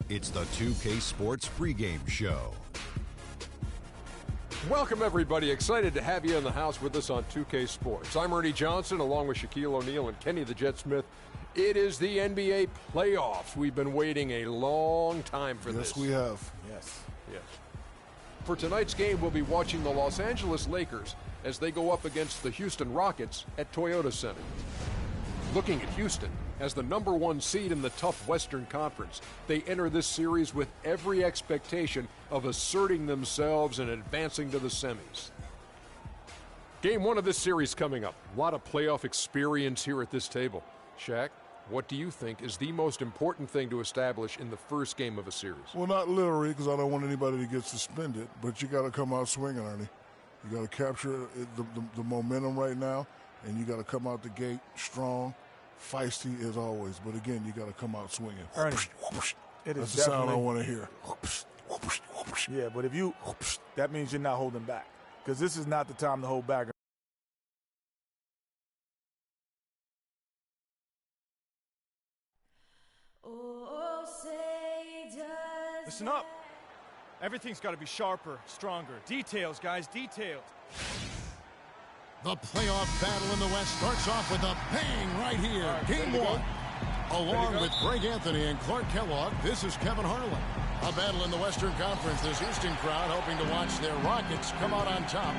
It's the 2K Sports pregame show. Welcome, everybody. Excited to have you in the house with us on 2K Sports. I'm Ernie Johnson, along with Shaquille O'Neal and Kenny the Jet Smith. It is the NBA playoffs. We've been waiting a long time for this. Yes, we have. Yes. For tonight's game, we'll be watching the Los Angeles Lakers as they go up against the Houston Rockets at Toyota Center. Looking at Houston, as the number one seed in the tough Western Conference, they enter this series with every expectation of asserting themselves and advancing to the semis. Game one of this series coming up. A lot of playoff experience here at this table. Shaq, what do you think is the most important thing to establish in the first game of a series? Well, not literally, because I don't want anybody to get suspended, but you got to come out swinging, Ernie. You got to capture the momentum right now, and you got to come out the gate strong, feisty as always. But again, you got to come out swinging. Ernie, it is That's the sound I want to hear. Yeah, but if you, that means you're not holding back, because this is not the time to hold back. Listen up. Everything's got to be sharper, stronger. Details, guys, details. The playoff battle in the West starts off with a bang right here. Right, Game one. Along with Greg Anthony and Clark Kellogg, this is Kevin Harlan. A battle in the Western Conference. This Houston crowd hoping to watch their Rockets come out on top.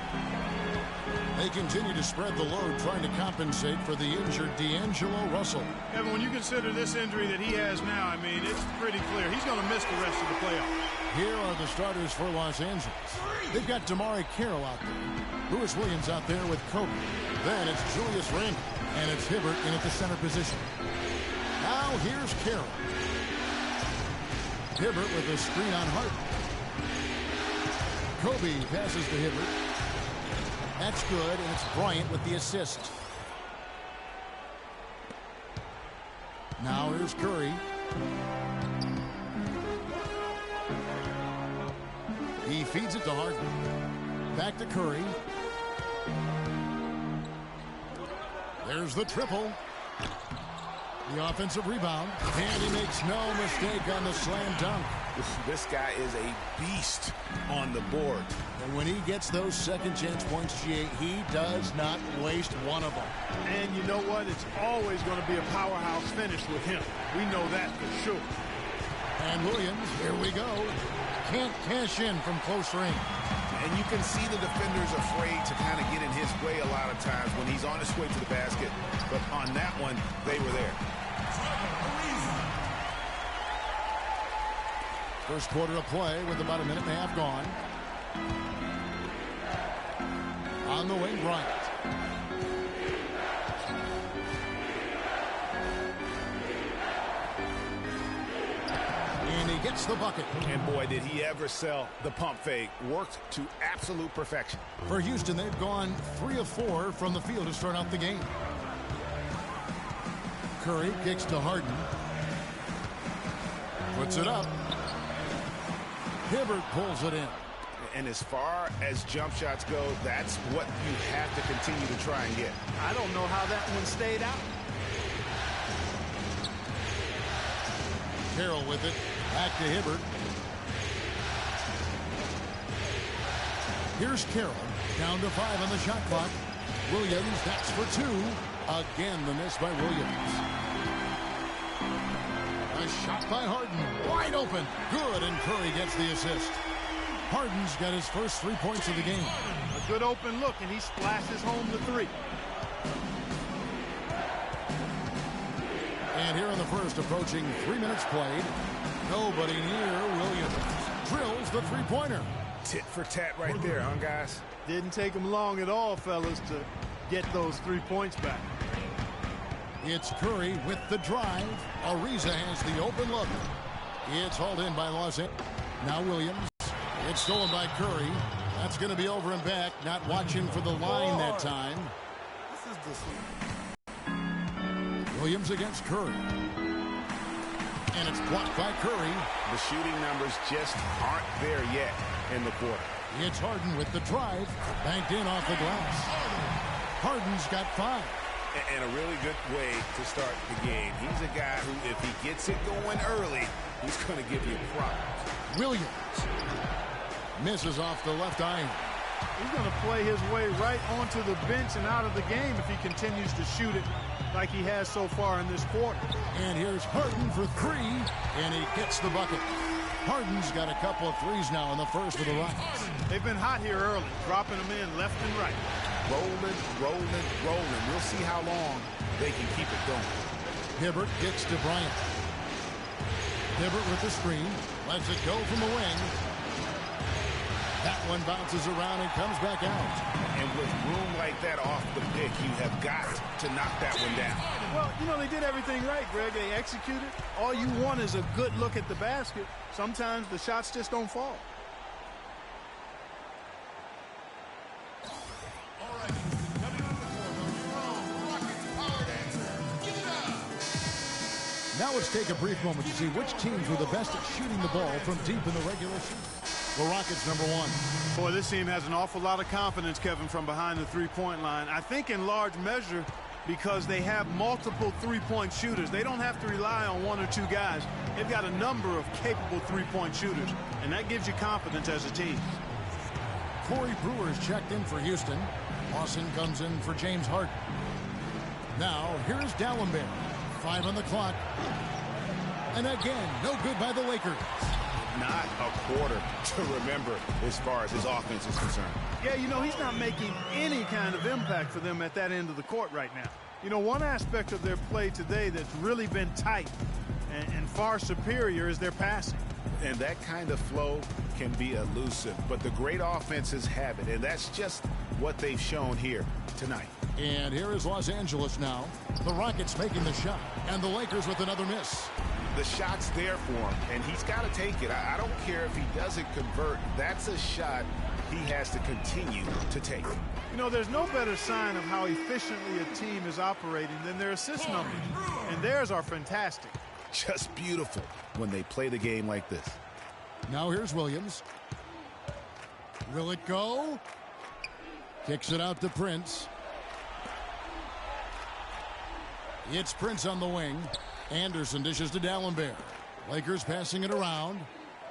They continue to spread the load, trying to compensate for the injured D'Angelo Russell. Evan, when you consider this injury that he has now, I mean, it's pretty clear he's going to miss the rest of the playoffs. Here are the starters for Los Angeles. They've got MyCareer out there. Lewis Williams out there with Kobe. Then it's Julius Randle, and it's Hibbert in at the center position. Now here's Carroll. Hibbert with a screen on Harden. Kobe passes to Hibbert. That's good, and it's Bryant with the assist. Now here's Curry. He feeds it to Harden. Back to Curry. There's the triple. The offensive rebound. And he makes no mistake on the slam dunk. This guy is a beast on the board. And when he gets those second chance points, G.A., he does not waste one of them. And you know what? It's always going to be a powerhouse finish with him. We know that for sure. And Williams, here we go. Can't cash in from close range. And you can see the defenders afraid to kind of get in his way a lot of times when he's on his way to the basket. But on that one, they were there. First quarter of play with about a minute and a half gone. On the wing, Bryant. And he gets the bucket. And boy, did he ever sell the pump fake. Worked to absolute perfection. For Houston, they've gone 3 of 4 from the field to start out the game. Curry kicks to Harden. Puts it up. Hibbert pulls it in. And as far as jump shots go, that's what you have to continue to try and get. I don't know how that one stayed out. Carroll with it. Back to Hibbert. Here's Carroll. Down to 5 on the shot clock. Williams, that's for 2. Again, the miss by Williams. A shot by Harden. Wide open. Good, and Curry gets the assist. Harden's got his first 3 points of the game. A good open look, and he splashes home the 3. And here in the first, approaching 3 minutes played. Nobody near Williams. Drills the three-pointer. Tit for tat right there, huh, guys? Didn't take him long at all, fellas, to get those 3 points back. It's Curry with the drive. Ariza has the open look. It's hauled in by Los Angeles. Now Williams. It's stolen by Curry. That's going to be over and back. Not watching for the line that time. This is the Williams against Curry. And it's blocked by Curry. The shooting numbers just aren't there yet in the quarter. It's Harden with the drive. Banked in off the glass. Harden's got 5. And a really good way to start the game. He's a guy who, if he gets it going early, he's going to give you problems. Williams misses off the left iron. He's going to play his way right onto the bench and out of the game if he continues to shoot it like he has so far in this quarter. And here's Harden for three, and he gets the bucket. Harden's got a couple of threes now in the first for the Rockets. They've been hot here early, dropping them in left and right. Rolling, rolling, rolling. We'll see how long they can keep it going. Hibbert gets to Bryant. Hibbert with the screen. Lets it go from the wing. That one bounces around and comes back out. And with room like that off the pick, you have got to knock that one down. Well, you know, they did everything right, Greg. They executed. All you want is a good look at the basket. Sometimes the shots just don't fall. Now let's take a brief moment to see which teams were the best at shooting the ball from deep in the regular season. The Rockets, number one. Boy, this team has an awful lot of confidence, Kevin, from behind the three-point line. I think in large measure because they have multiple three-point shooters. They don't have to rely on one or two guys. They've got a number of capable three-point shooters, and that gives you confidence as a team. Corey Brewer's checked in for Houston. Lawson comes in for James Harden. Now, here's Dallenberg. 5 on the clock. And again, no good by the Lakers. Not a quarter to remember as far as his offense is concerned. Yeah, you know, he's not making any kind of impact for them at that end of the court right now. You know, one aspect of their play today that's really been tight and far superior is their passing. And that kind of flow can be elusive, but the great offenses have it, and that's just what they've shown here tonight. And here is Los Angeles now. The Rockets making the shot, and the Lakers with another miss. The shot's there for him, and he's got to take it. I don't care if he doesn't convert. That's a shot he has to continue to take. You know, there's no better sign of how efficiently a team is operating than their assist numbers. And theirs are fantastic. Just beautiful when they play the game like this. Now here's Williams. Will it go? Kicks it out to Prince. It's Prince on the wing. Anderson dishes to Dallenberg. Lakers passing it around.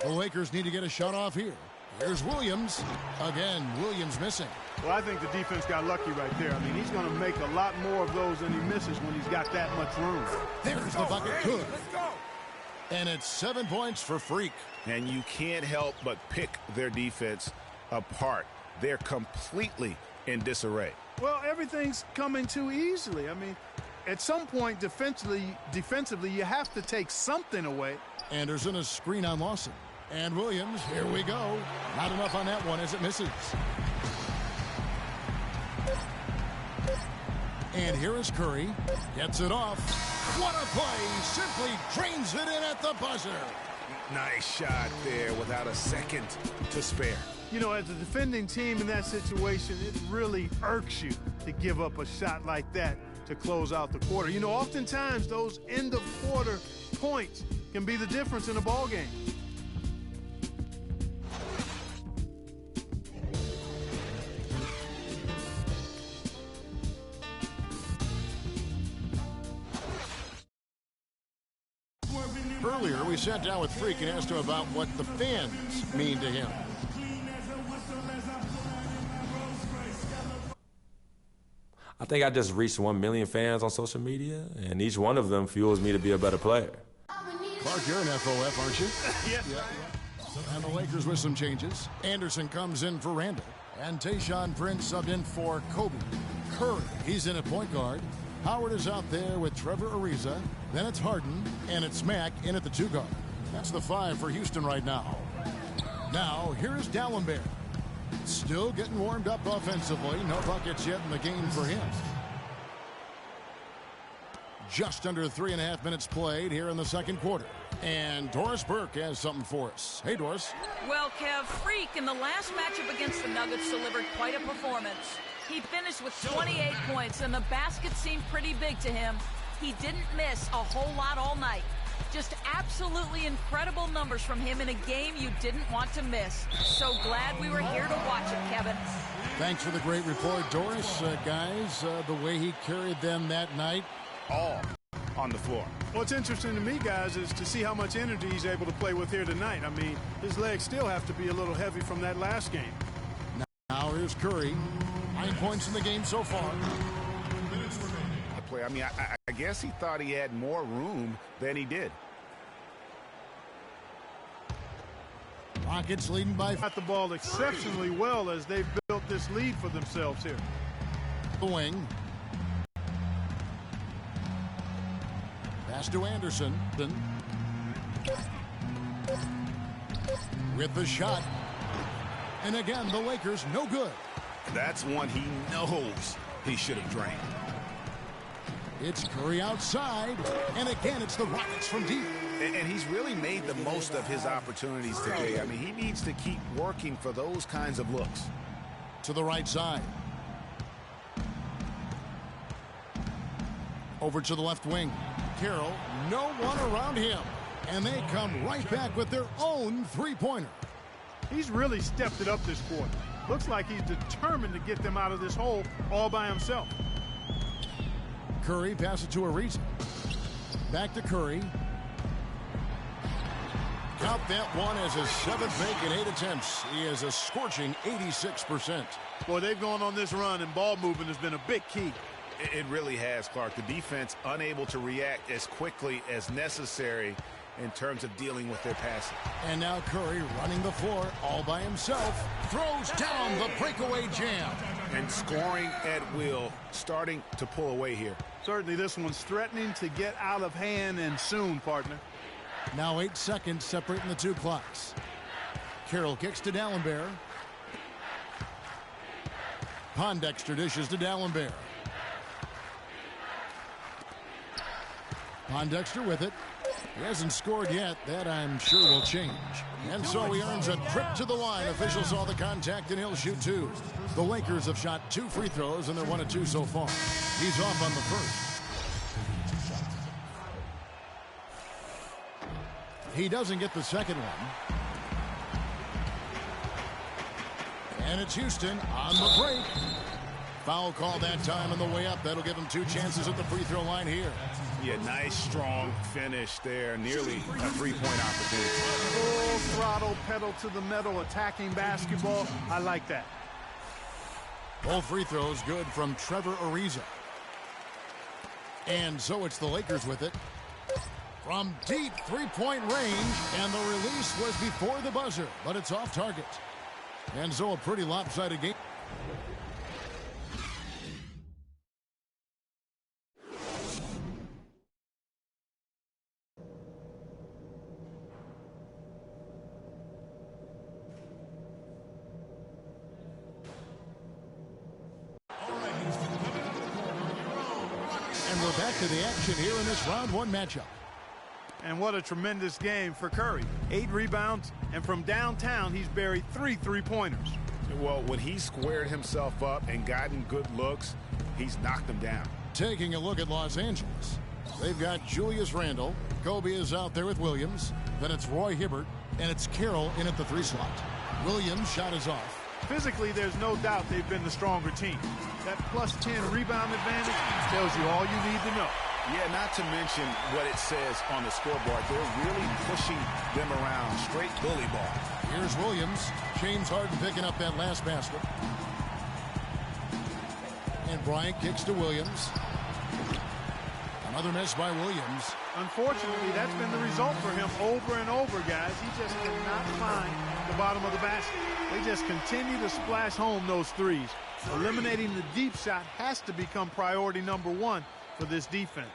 The Lakers need to get a shot off here. Here's Williams. Again, Williams missing. Well, I think the defense got lucky right there. I mean, he's going to make a lot more of those than he misses when he's got that much room. There's the bucket. Good. And it's 7 points for Freak. And you can't help but pick their defense apart. They're completely in disarray. Well, everything's coming too easily. I mean, at some point defensively, you have to take something away. Anderson, a screen on Lawson. And Williams, here we go. Not enough on that one as it misses. And here is Curry. Gets it off. What a play. Simply drains it in at the buzzer. Nice shot there without a second to spare. You know, as a defending team in that situation, it really irks you to give up a shot like that to close out the quarter. You know, oftentimes those end-of-quarter points can be the difference in a ball game. Earlier, we sat down with Freak and asked him about what the fans mean to him. I think I just reached 1 million fans on social media, and each one of them fuels me to be a better player. Clark, you're an FOF, aren't you? Yes. Yeah. And the Lakers with some changes. Anderson comes in for Randall. And Tayshaun Prince subbed in for Kobe. Curry, he's in at point guard. Howard is out there with Trevor Ariza. Then it's Harden, and it's Mack in at the 2 guard. That's the 5 for Houston right now. Now, here is Dallenberg. Still getting warmed up offensively. No buckets yet in the game for him. Just under 3.5 minutes played here in the second quarter. And Doris Burke has something for us. Hey, Doris. Well, Kev, Freak in the last matchup against the Nuggets delivered quite a performance. He finished with 28 points, and the basket seemed pretty big to him. He didn't miss a whole lot all night. Just absolutely incredible numbers from him in a game you didn't want to miss. So glad we were here to watch it, Kevin. Thanks for the great report, Doris. Guys, the way he carried them that night. All on the floor. What's interesting to me, guys, is to see how much energy he's able to play with here tonight. I mean, his legs still have to be a little heavy from that last game. Now here's Curry. 9 points in the game so far. I mean, I guess he thought he had more room than he did. Rockets leading by... Got the ball exceptionally well as they've built this lead for themselves here. The wing. Pass to Anderson. With the shot. And again, the Lakers no good. That's one he knows he should have drained. It's Curry outside. And again, it's the Rockets from deep. And he's really made the most of his opportunities today. I mean, he needs to keep working for those kinds of looks. To the right side. Over to the left wing. Carroll, no one around him. And they come right back with their own three-pointer. He's really stepped it up this quarter. Looks like he's determined to get them out of this hole all by himself. Curry passes to Ariza. Back to Curry. Count that one as his 7th make in 8 attempts. He has a scorching 86%. Boy, they've gone on this run, and ball movement has been a big key. It really has, Clark. The defense unable to react as quickly as necessary in terms of dealing with their passing. And now Curry running the floor all by himself. Throws down the breakaway jam. And scoring at will, starting to pull away here. Certainly this one's threatening to get out of hand, and soon, partner. Now 8 seconds separating the two clocks. Carroll kicks to Dallenberg. Pondexter dishes to Dallenberg. Pondexter with it. He hasn't scored yet. That, I'm sure, will change. And so he earns a trip to the line. Officials saw the contact, and he'll shoot 2. The Lakers have shot 2 free throws, and they're 1 of 2 so far. He's off on the first. He doesn't get the second one. And it's Houston on the break. Foul call that time on the way up. That'll give him 2 chances at the free throw line here. Yeah, nice, strong finish there. Nearly a three-point opportunity. Full throttle, pedal to the metal, attacking basketball. I like that. Both free throws good from Trevor Ariza. And so it's the Lakers with it. From deep three-point range, and the release was before the buzzer, but it's off target. And so a pretty lopsided game. And we're back to the action here in this round 1 matchup. And what a tremendous game for Curry. 8 rebounds, and from downtown, he's buried 3 three-pointers. Well, when he squared himself up and gotten good looks, he's knocked them down. Taking a look at Los Angeles. They've got Julius Randle. Kobe is out there with Williams. Then it's Roy Hibbert, and it's Carroll in at the 3 slot. Williams' shot is off. Physically, there's no doubt they've been the stronger team. That +10 rebound advantage tells you all you need to know. Yeah, not to mention what it says on the scoreboard. They're really pushing them around. Straight bully ball. Here's Williams. James Harden picking up that last basket. And Bryant kicks to Williams. Another miss by Williams. Unfortunately, that's been the result for him over and over, guys. He just cannot find the bottom of the basket. They just continue to splash home those threes. Eliminating the deep shot has to become priority number 1 for this defense.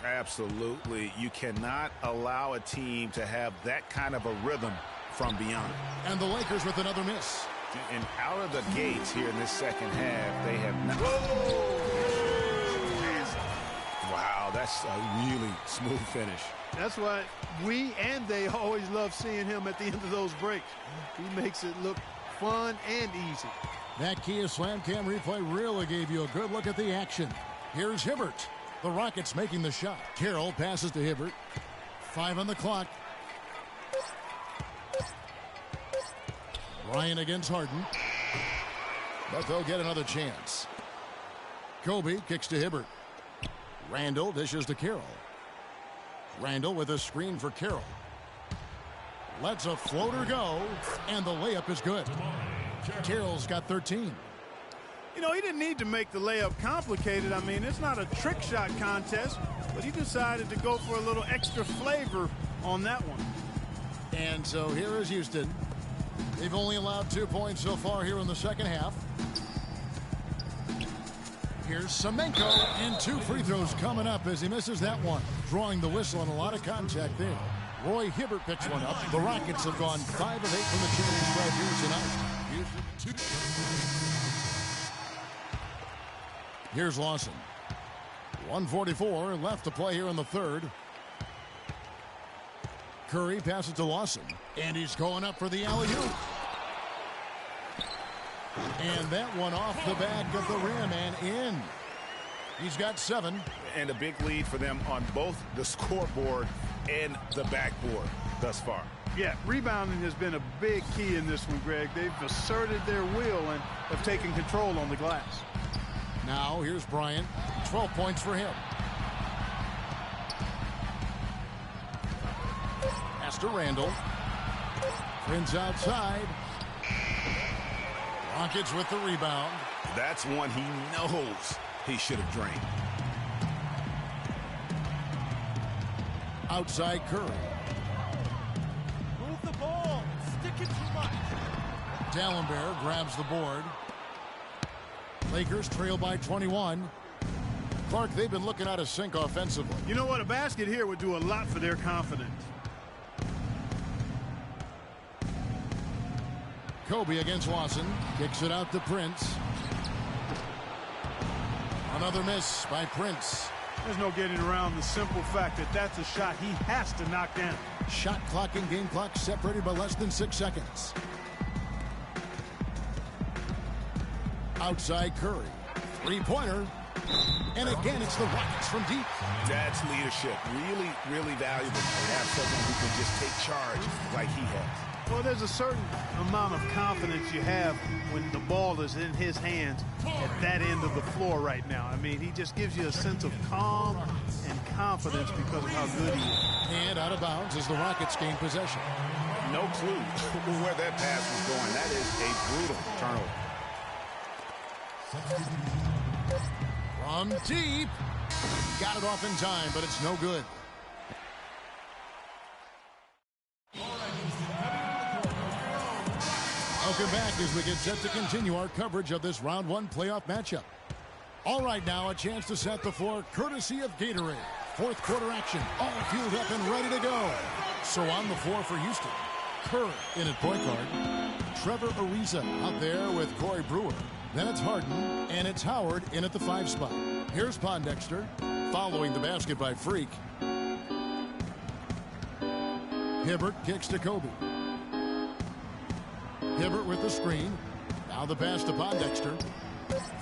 Absolutely. You cannot allow a team to have that kind of a rhythm from beyond. And the Lakers with another miss. And out of the gates here in this second half, they have not. Wow, that's a really smooth finish. That's why we and they always love seeing him at the end of those breaks. He makes it look fun and easy. That Kia Slam Cam replay really gave you a good look at the action. Here's Hibbert. The Rockets making the shot. Carroll passes to Hibbert. 5 on the clock. Bryant against Harden. but they'll get another chance. Kobe kicks to Hibbert. Randall dishes to Carroll. Randall with a screen for Carroll. Lets a floater go, and the layup is good. Carroll's got 13. You know, he didn't need to make the layup complicated. I mean, it's not a trick shot contest, but he decided to go for a little extra flavor on that one. And so here is Houston. They've only allowed 2 points so far here in the second half. Here's Semenko, and 2 free throws coming up as he misses that one. Drawing the whistle and a lot of contact there. Roy Hibbert picks one up. The Rockets have gone 5 of 8 from the charity stripe here tonight. Here's Lawson. 1:44 left to play here in the third. Curry passes to Lawson, and he's going up for the alley-oop. And that one off the back of the rim and in. He's got 7. And a big lead for them on both the scoreboard and the backboard thus far. Yeah, rebounding has been a big key in this one, Greg. They've asserted their will and have taken control on the glass. Now here's Bryant. 12 points for him. Pass to Randall. Prince outside. Rockets with the rebound. That's one he knows he should have drained. Outside Curry. Move the ball. Stick it too much. Dallenberg grabs the board. Lakers trail by 21. Clark, they've been looking out of sync offensively. You know what? A basket here would do a lot for their confidence. Kobe against Lawson. Kicks it out to Prince. Another miss by Prince. There's no getting around the simple fact that that's a shot he has to knock down. Shot clock and game clock separated by less than 6 seconds. Outside Curry. Three-pointer. And again, it's the Rockets from deep. That's leadership. Really, really valuable to have someone who can just take charge like he has. Well, there's a certain amount of confidence you have when the ball is in his hands at that end of the floor right now. I mean, he just gives you a sense of calm and confidence because of how good he is. And out of bounds as the Rockets gain possession. No clue where that pass was going. That is a brutal turnover. From deep. Got it off in time, but it's no good. Welcome back as we get set to continue our coverage of this round 1 playoff matchup. All right, now a chance to set the floor courtesy of Gatorade. Fourth quarter action, all fueled up and ready to go. So on the floor for Houston, Curry in at point guard. Trevor Ariza out there with Corey Brewer. Then it's Harden, and it's Howard in at the 5 spot. Here's Pondexter, following the basket by Freak. Hibbert kicks to Kobe. Hibbert with the screen. Now the pass to Pondexter.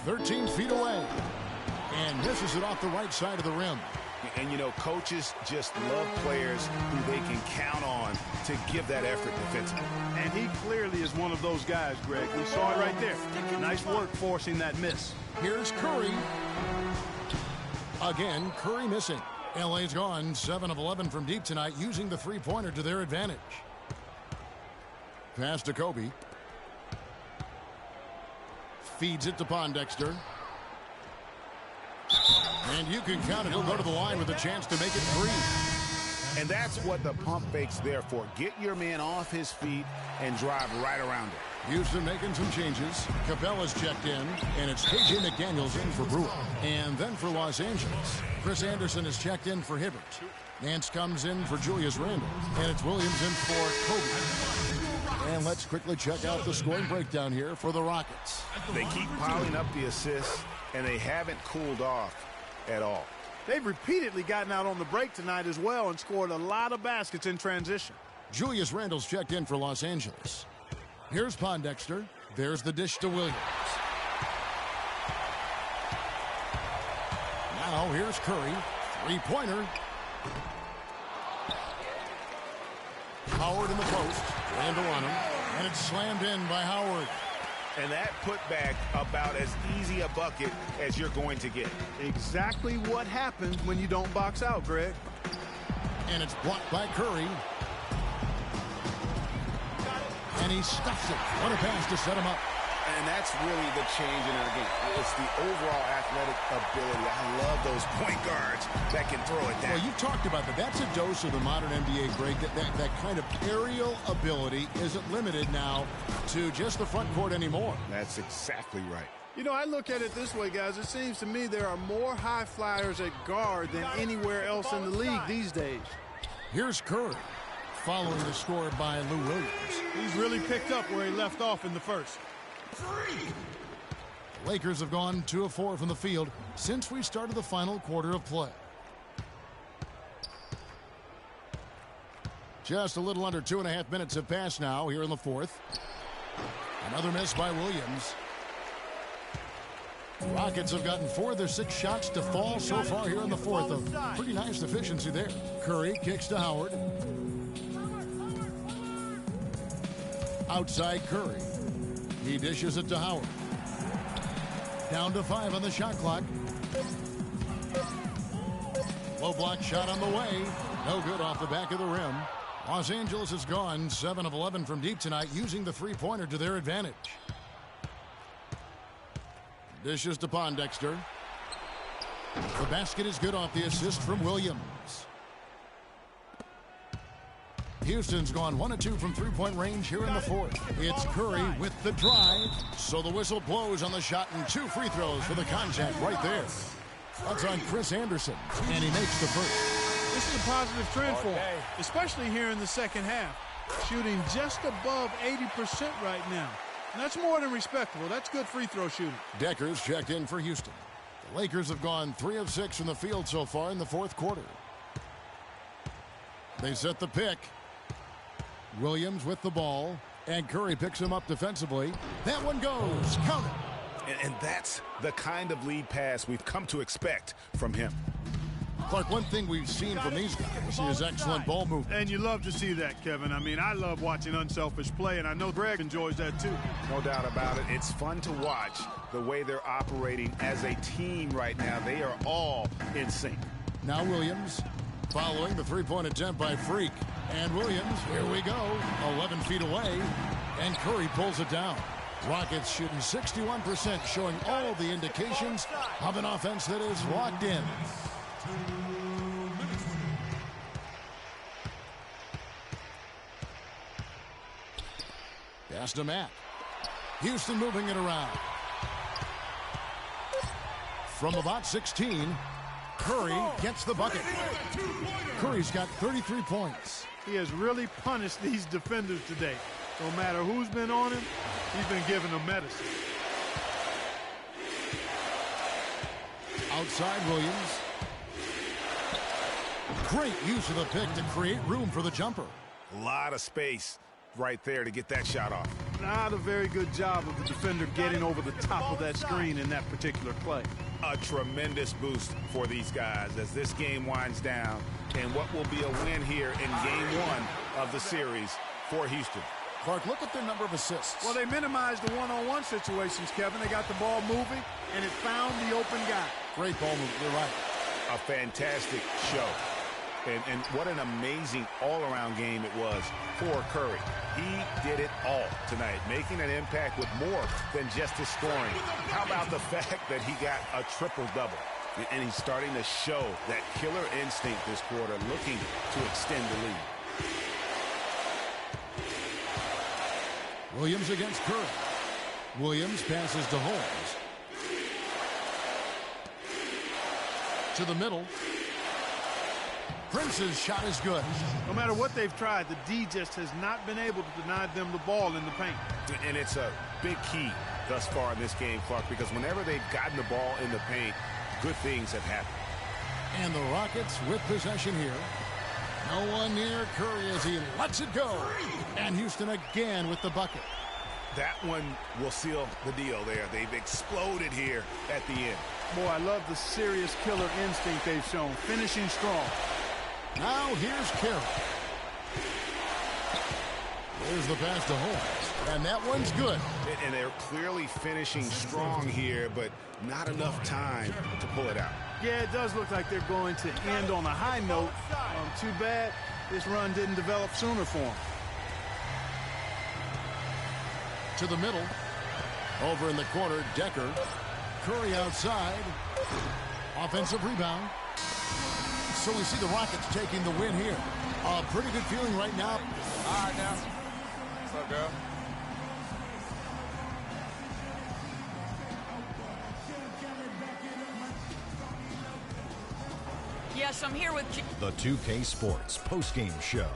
13 feet away. And misses it off the right side of the rim. And, you know, coaches just love players who they can count on to give that effort defensively. And he clearly is one of those guys, Greg. We saw it right there. Nice work forcing that miss. Here's Curry. Again, Curry missing. LA's gone 7 of 11 from deep tonight, using the three-pointer to their advantage. Pass to Kobe. Feeds it to Pondexter. And you can count it. He'll go to the line with a chance to make it 3. And that's what the pump fake's there for. Get your man off his feet and drive right around it. Houston making some changes. Capella's checked in, and it's KJ McDaniels in for Brewer. And then for Los Angeles, Chris Anderson is checked in for Hibbert. Nance comes in for Julius Randle, and it's Williams in for Kobe. And let's quickly check out the scoring breakdown here for the Rockets. They keep piling up the assists, and they haven't cooled off at all. They've repeatedly gotten out on the break tonight as well and scored a lot of baskets in transition. Julius Randle's checked in for Los Angeles. Here's Pondexter. There's the dish to Williams. Now here's Curry. Three-pointer. Howard in the post. Randle on him. And it's slammed in by Howard. And that putback about as easy a bucket as you're going to get. Exactly what happens when you don't box out, Greg. And it's blocked by Curry. And he stuffs it. What a pass to set him up. And that's really the change in our game. It's the overall athletic ability. I love those point guards that can throw it down. Well, you talked about that. That's a dose of the modern NBA, Greg. That kind of aerial ability isn't limited now to just the front court anymore. That's exactly right. You know, I look at it this way, guys. It seems to me there are more high flyers at guard than anywhere else in the league these days. Here's Curry, following the score by Lou Williams. He's really picked up where he left off in the first. The Lakers have gone 2 of 4 from the field since we started the final quarter of play. Just a little under 2.5 minutes have passed now here in the fourth. Another miss by Williams. Rockets have gotten 4 of their 6 shots to fall so far here in the fourth. A pretty nice efficiency there. Curry kicks to Howard. Outside Curry. He dishes it to Howard. Down to 5 on the shot clock. Low block shot on the way. No good off the back of the rim. Los Angeles has gone 7 of 11 from deep tonight, using the three-pointer to their advantage. Dishes to Pondexter. The basket is good off the assist from Williams. Houston's gone 1 of 2 from three-point range here in the fourth. It's Curry with the drive. So the whistle blows on the shot, and 2 free throws for the contact right there. That's on Chris Anderson, and he makes the first. This is a positive trend for him, especially here in the second half. Shooting just above 80% right now. And that's more than respectable. That's good free throw shooting. Decker's checked in for Houston. The Lakers have gone 3 of 6 from the field so far in the fourth quarter. They set the pick. Williams with the ball, and Curry picks him up defensively. That one goes. Count it. And that's the kind of lead pass we've come to expect from him. Clark, one thing we've seen from these guys is excellent ball movement. And you love to see that, Kevin. I mean, I love watching unselfish play, and I know Greg enjoys that too. No doubt about it. It's fun to watch the way they're operating as a team right now. They are all in sync. Now Williams following the three-point attempt by Freak. And Williams, here we go, 11 feet away, and Curry pulls it down. Rockets shooting 61%, showing all the indications of an offense that is locked in. Pass to Matt. Houston moving it around. From about 16, Curry gets the bucket. Curry's got 33 points. He has really punished these defenders today. No matter who's been on him, he's been giving them medicine. Outside Williams. Great use of the pick to create room for the jumper. A lot of space right there to get that shot off. Not a very good job of the defender getting over the top of that screen in that particular play. A tremendous boost for these guys as this game winds down, and what will be a win here in game 1 of the series for Houston. Clark, look at their number of assists. Well, they minimized the one-on-one situations, Kevin. They got the ball moving, and it found the open guy. Great ball movement. You're right. A fantastic show. And what an amazing all-around game it was for Curry. He did it all tonight, making an impact with more than just his scoring. How about the fact that he got a triple-double? And he's starting to show that killer instinct this quarter, looking to extend the lead. Williams against Curry. Williams passes to Holmes. To the middle. Prince's shot is good. No matter what they've tried, the D just has not been able to deny them the ball in the paint. And it's a big key thus far in this game, Clark, because whenever they've gotten the ball in the paint, good things have happened. And the Rockets with possession here. No one near Curry as he lets it go. And Houston again with the bucket. That one will seal the deal there. They've exploded here at the end. Boy, I love the serious killer instinct they've shown, finishing strong. Now here's Carey. There's the pass to Holmes. And that one's good. And they're clearly finishing strong here, but not enough time to pull it out. Yeah, it does look like they're going to end on a high note. Too bad this run didn't develop sooner for them. To the middle. Over in the corner, Decker. Curry outside. Offensive rebound. So we see the Rockets taking the win here. A pretty good feeling right now. All right, now. What's up, girl? Yes, I'm here with The 2K Sports postgame show.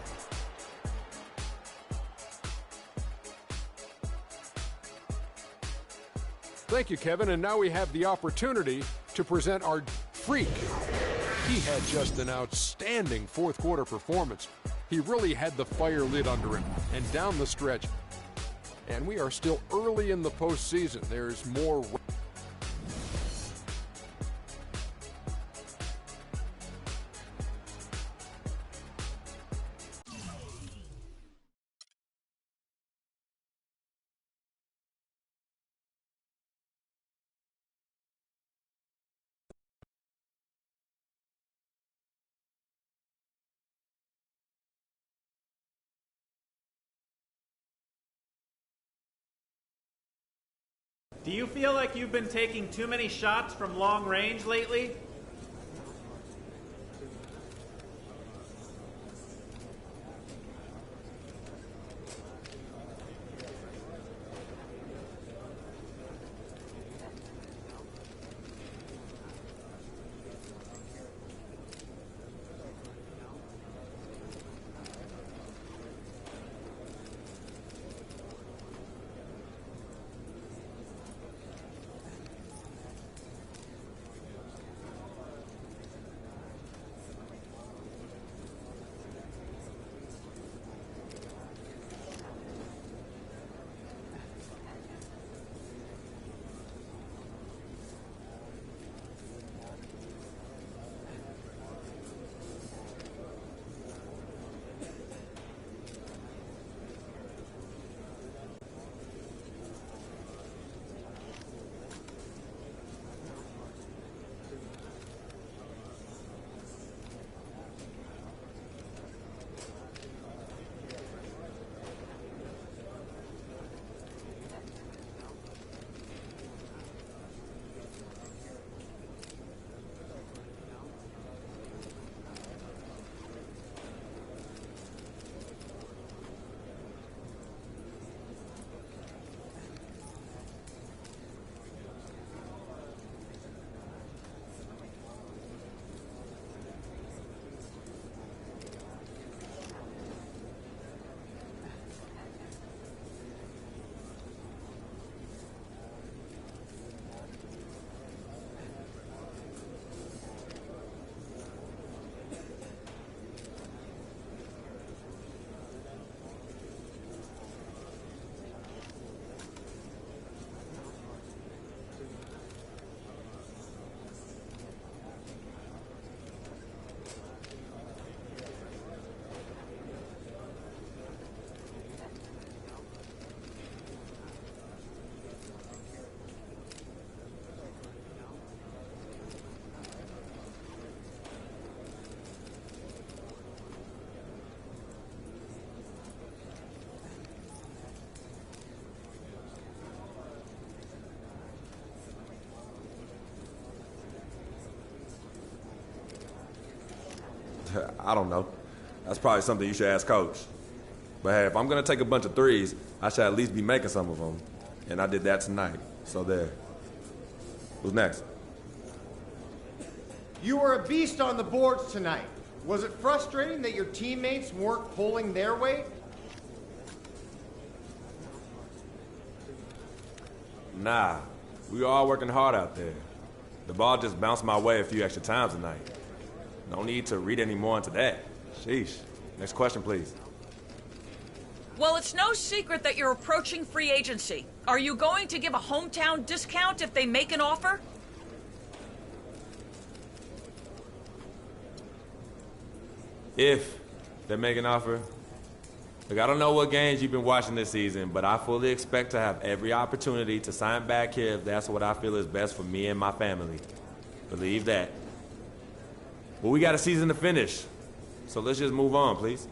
Thank you, Kevin. And now we have the opportunity to present our freak. He had just an outstanding fourth quarter performance. He really had the fire lit under him and down the stretch. And we are still early in the postseason. There's more. Do you feel like you've been taking too many shots from long range lately? I don't know. That's probably something you should ask Coach. But hey, if I'm going to take a bunch of threes, I should at least be making some of them. And I did that tonight. So there. Who's next? You were a beast on the boards tonight. Was it frustrating that your teammates weren't pulling their weight? Nah. We were all working hard out there. The ball just bounced my way a few extra times tonight. No need to read any more into that. Sheesh. Next question, please. Well, it's no secret that you're approaching free agency. Are you going to give a hometown discount if they make an offer? If they make an offer, Look, I don't know what games you've been watching this season, but I fully expect to have every opportunity to sign back here if that's what I feel is best for me and my family. Believe that. But we got a season to finish, so let's just move on, please.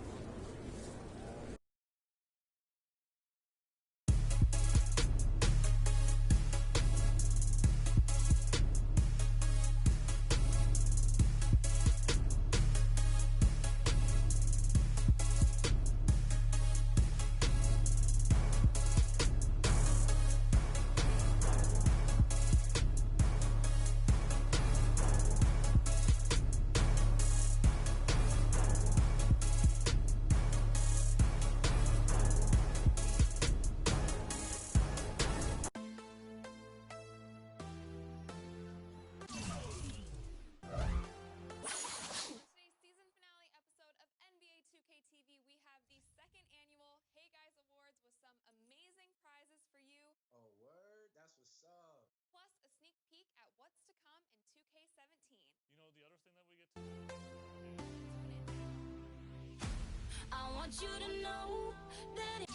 I want you to know that